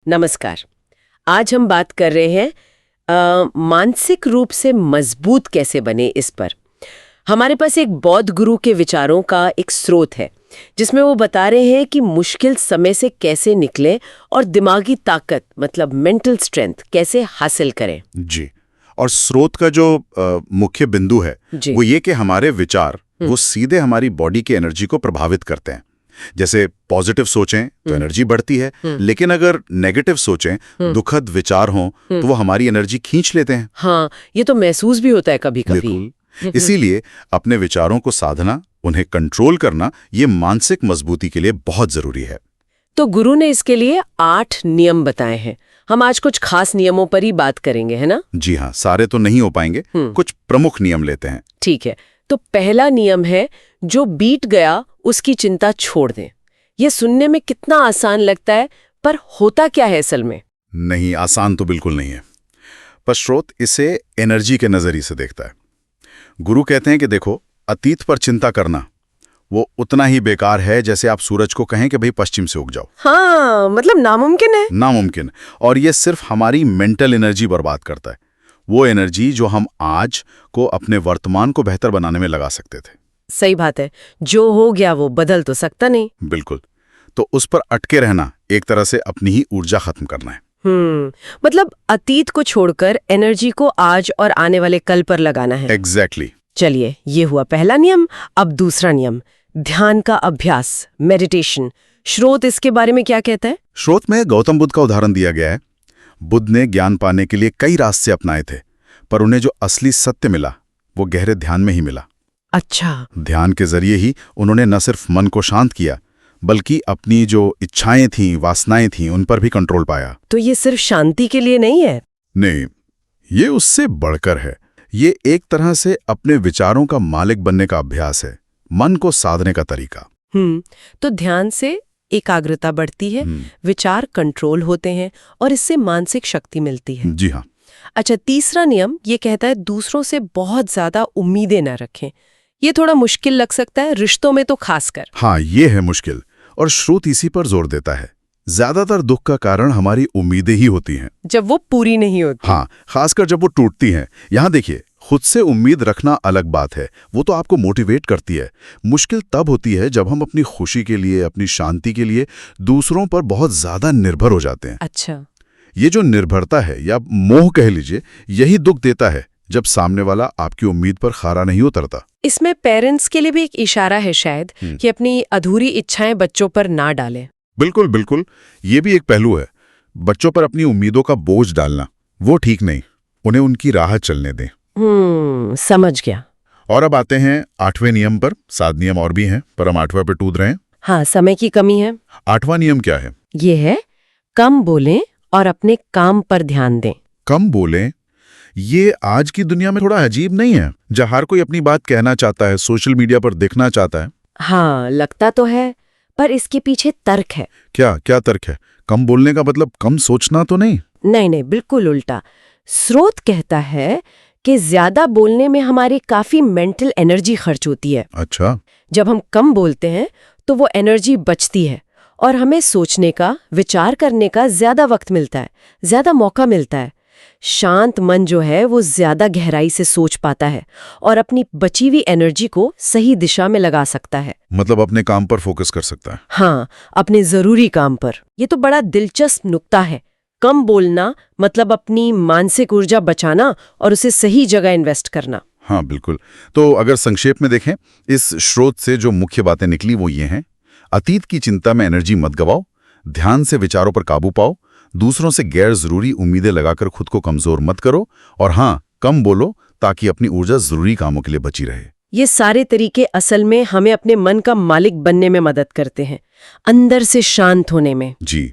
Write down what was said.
नमस्कार। आज हम बात कर रहे हैं मानसिक रूप से मजबूत कैसे बने इस पर। हमारे पास एक बौद्ध गुरु के विचारों का एक स्रोत है जिसमें वो बता रहे हैं कि मुश्किल समय से कैसे निकले और दिमागी ताकत मतलब मेंटल स्ट्रेंथ कैसे हासिल करें। जी, और स्रोत का जो मुख्य बिंदु है वो ये कि हमारे विचार वो सीधे हमारी बॉडी की एनर्जी को प्रभावित करते हैं। जैसे पॉजिटिव सोचें तो एनर्जी बढ़ती है, लेकिन अगर नेगेटिव सोचें, दुखद विचार हों तो वो हमारी एनर्जी खींच लेते हैं। हाँ, ये तो महसूस भी होता है कभी-कभी। इसीलिए अपने विचारों को साधना, उन्हें कंट्रोल करना, ये मानसिक मजबूती के लिए बहुत जरूरी है। तो गुरु ने इसके लिए 8 नियम बताए हैं। हम आज कुछ खास नियमों पर ही बात करेंगे, है ना? जी हाँ, सारे तो नहीं हो पाएंगे, कुछ प्रमुख नियम लेते हैं। ठीक है, तो पहला नियम है जो बीत गया उसकी चिंता छोड़ दें। ये सुनने में कितना आसान लगता है, पर होता क्या है असल में? नहीं, आसान तो बिल्कुल नहीं है, पर स्रोत इसे एनर्जी के नजरिए से देखता है। गुरु कहते हैं कि देखो, अतीत पर चिंता करना वो उतना ही बेकार है जैसे आप सूरज को कहें कि भाई पश्चिम से उग जाओ। हाँ, मतलब नामुमकिन है। नामुमकिन, और ये सिर्फ हमारी मेंटल एनर्जी बर्बाद करता है, वो एनर्जी जो हम आज को अपने वर्तमान को बेहतर बनाने में लगा सकते थे। सही बात है, जो हो गया वो बदल तो सकता नहीं। बिल्कुल, तो उस पर अटके रहना एक तरह से अपनी ही ऊर्जा खत्म करना है। मतलब अतीत को छोड़कर एनर्जी को आज और आने वाले कल पर लगाना है। एग्जैक्टली। चलिए, ये हुआ पहला नियम। अब दूसरा नियम, ध्यान का अभ्यास, मेडिटेशन। स्रोत इसके बारे में क्या कहता है? स्रोत में गौतम बुद्ध का उदाहरण दिया गया है। बुद्ध ने ज्ञान पाने के लिए कई रास्ते अपनाए थे, पर उन्हें जो असली सत्य मिला वो गहरे ध्यान में ही मिला। अच्छा। ध्यान के जरिए ही उन्होंने न सिर्फ मन को शांत किया, बल्कि अपनी जो इच्छाएं थीं, वासनाएं थीं, उन पर भी कंट्रोल पाया। तो ये सिर्फ शांति के लिए नहीं है? नहीं, ये उससे बढ़कर है। ये एक तरह से अपने विचारों का मालिक बनने का अभ्यास है, मन को साधने का तरीका। तो ध्यान से एकाग्रता बढ़ती है, विचार कंट्रोल होते हैं और इससे मानसिक शक्ति मिलती है। जी हाँ। अच्छा, तीसरा नियम ये कहता है दूसरों से बहुत ज्यादा उम्मीदें न रखें। ये थोड़ा मुश्किल लग सकता है, रिश्तों में तो खासकर। हाँ, ये है मुश्किल, और श्रुत इसी पर जोर देता है। ज्यादातर दुख का कारण हमारी उम्मीदें ही होती हैं, जब वो पूरी नहीं होती। हाँ, खासकर जब वो टूटती हैं। यहाँ देखिए, खुद से उम्मीद रखना अलग बात है, वो तो आपको मोटिवेट करती है। मुश्किल तब होती है जब हम अपनी खुशी के लिए, अपनी शांति के लिए दूसरों पर बहुत ज्यादा निर्भर हो जाते हैं। अच्छा। ये जो निर्भरता है, या मोह कह लीजिए, यही दुख देता है जब सामने वाला आपकी उम्मीद पर खरा नहीं उतरता। इसमें पेरेंट्स के लिए भी एक इशारा है शायद कि अपनी अधूरी इच्छाएं बच्चों पर ना डालें। बिल्कुल बिल्कुल, ये भी एक पहलू है। बच्चों पर अपनी उम्मीदों का बोझ डालना वो ठीक नहीं, उन्हें उनकी राह चलने दें। समझ गया। और अब आते हैं 8वें नियम पर। 7 नियम और भी हैं, पर हम 8वां पे टूट रहे हैं। हाँ, समय की कमी है। 8वां नियम क्या है? ये है कम बोलें और अपने काम पर ध्यान दें। कम बोलें, ये आज की दुनिया में थोड़ा अजीब नहीं है, जहाँ हर कोई अपनी बात कहना चाहता है, सोशल मीडिया पर दिखना चाहता है। हाँ, लगता तो है, पर इसके पीछे तर्क है। क्या तर्क है? कम बोलने का मतलब कम सोचना तो नहीं? नहीं, बिल्कुल उल्टा। स्रोत कहता है कि ज्यादा बोलने में हमारी काफी मेंटल एनर्जी खर्च होती है। अच्छा। जब हम कम बोलते हैं तो वो एनर्जी बचती है और हमें सोचने का, विचार करने का ज्यादा वक्त मिलता है, ज्यादा मौका मिलता है। शांत मन जो है वो ज्यादा गहराई से सोच पाता है और अपनी बची हुई एनर्जी को सही दिशा में लगा सकता है। मतलब अपने काम पर फोकस कर सकता है। हाँ, अपने जरूरी काम पर। ये तो बड़ा दिलचस्प नुक्ता है। कम बोलना मतलब अपनी मानसिक ऊर्जा बचाना और उसे सही जगह इन्वेस्ट करना। हाँ बिल्कुल। तो अगर संक्षेप में देखें, इस स्रोत से जो मुख्य बातें निकली वो ये हैं: अतीत की चिंता में एनर्जी मत गवाओ, ध्यान से विचारों पर काबू पाओ, दूसरों से गैर जरूरी उम्मीदें लगाकर खुद को कमजोर मत करो, और हाँ, कम बोलो ताकि अपनी ऊर्जा जरूरी कामों के लिए बची रहे। ये सारे तरीके असल में हमें अपने मन का मालिक बनने में मदद करते हैं, अंदर से शांत होने में। जी,